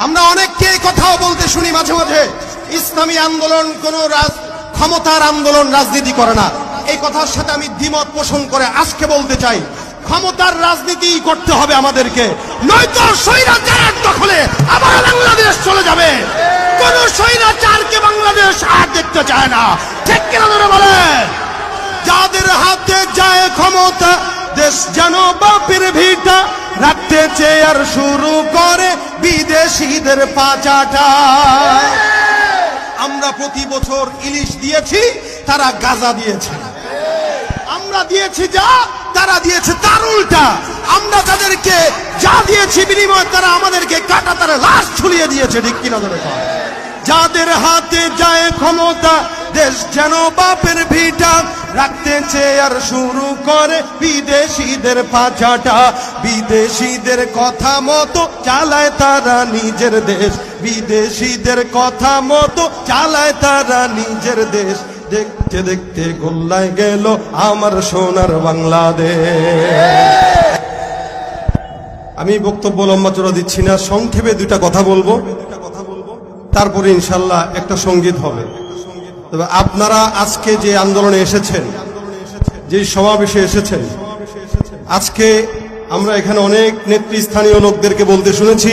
আমরা অনেককে কথাও বলতে শুনি মাঝে মাঝে, ইসলামী আন্দোলন কোন ক্ষমতার আন্দোলন, রাজনীতি করে না। এই কথার সাথে আমি দ্বিমত পোষণ করে আজকে বলতে চাই, ক্ষমতার রাজনীতি করতে হবে আমাদেরকে, নয়তো স্বৈরাচারের দখলে আবার বাংলাদেশ চলে যাবে। কোন স্বৈরাচারকে বাংলাদেশ আর দেখতে চায় না, ঠিক কিনা ধরে বলেন? যাদের হাতে যায় ক্ষমতা, দেশ যেন বাপের ভিটা, রাখতে চেয়ার শুরু করে বিদেশিদের পাচাটা। আমরা প্রতি বছর ইলিশ দিয়েছি, তারা গাঁজা দিয়েছে। আমরা দিয়েছি যা, তারা দিয়েছে তার উল্টা। আমরা তাদেরকে যা দিয়েছি বিনিময়ে তারা আমাদেরকে কাটা তারা লাশ ঝুলিয়ে দিয়েছে, ঠিক কিনা ধরে? যাদের হাতে যায় ক্ষমতা, দেশ যেন বাপের ভিটা, রাখতে চেয়ার শুরু করে বিদেশিদের পাচাটা। বিদেশিদের কথা মতো চালায় তারা নিজের দেশ, বিদেশিদের কথা মতো চালায় তারা নিজের দেশ। দেখতে দেখতে গোল্লায় গেল আমার সোনার বাংলাদেশ। আমি বক্তব্য লম্বা চড়া দিচ্ছি না, সংক্ষেপে দুইটা কথা বলবো, তারপরে ইনশাল্লাহ একটা সঙ্গীত হবে। তবে আপনারা আজকে যে আন্দোলনে এসেছেন, যে সমাবেশে এসেছেন, আজকে আমরা এখানে অনেক নেতৃস্থানীয় লোকদেরকে বলতে শুনেছি